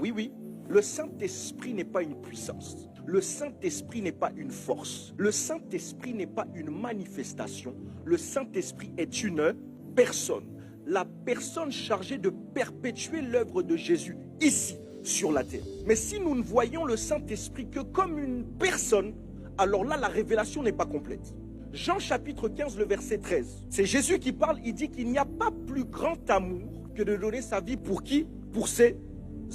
Oui, oui. Le Saint-Esprit n'est pas une puissance. Le Saint-Esprit n'est pas une force. Le Saint-Esprit n'est pas une manifestation. Le Saint-Esprit est une personne. La personne chargée de perpétuer l'œuvre de Jésus ici, sur la terre. Mais si nous ne voyons le Saint-Esprit que comme une personne, alors là, la révélation n'est pas complète. Jean chapitre 15, le verset 13. C'est Jésus qui parle, il dit qu'il n'y a pas plus grand amour que de donner sa vie pour qui? Pour ses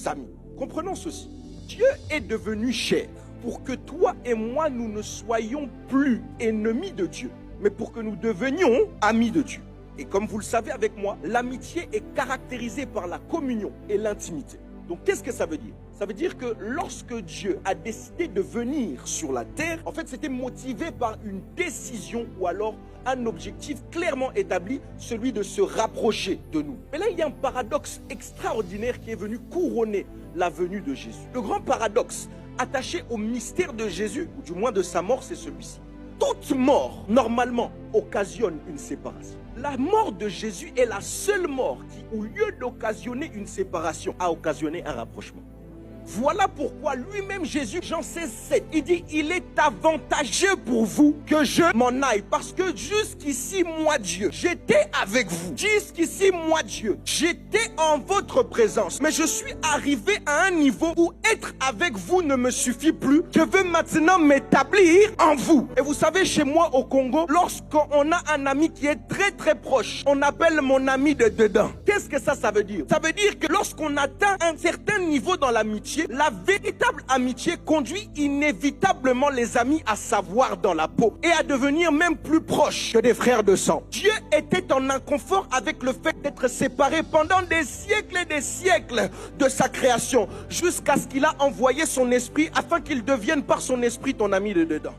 amis. Comprenons ceci. Dieu est devenu chair pour que toi et moi, nous ne soyons plus ennemis de Dieu, mais pour que nous devenions amis de Dieu. Et comme vous le savez avec moi, l'amitié est caractérisée par la communion et l'intimité. Donc qu'est-ce que ça veut dire? Ça veut dire que lorsque Dieu a décidé de venir sur la terre, en fait c'était motivé par une décision ou alors un objectif clairement établi, celui de se rapprocher de nous. Mais là il y a un paradoxe extraordinaire qui est venu couronner la venue de Jésus. Le grand paradoxe attaché au mystère de Jésus, ou du moins de sa mort, c'est celui-ci. Toute mort, normalement, occasionne une séparation. La mort de Jésus est la seule mort qui, au lieu d'occasionner une séparation, a occasionné un rapprochement. Voilà pourquoi lui-même Jésus, Jean 16, 7, il dit, il est avantageux pour vous que je m'en aille. Parce que jusqu'ici, moi Dieu, j'étais avec vous. Jusqu'ici, moi Dieu, j'étais en votre présence. Mais je suis arrivé à un niveau où être avec vous ne me suffit plus. Je veux maintenant m'établir en vous. Et vous savez, chez moi au Congo, lorsqu'on a un ami qui est très très proche, on appelle mon ami de dedans. Qu'est-ce que ça veut dire? Ça veut dire que lorsqu'on atteint un certain niveau dans l'amitié, la véritable amitié conduit inévitablement les amis à savoir dans la peau et à devenir même plus proches que des frères de sang. Dieu était en inconfort avec le fait d'être séparé pendant des siècles et des siècles de sa création, jusqu'à ce qu'il a envoyé son esprit afin qu'il devienne par son esprit ton ami de dedans.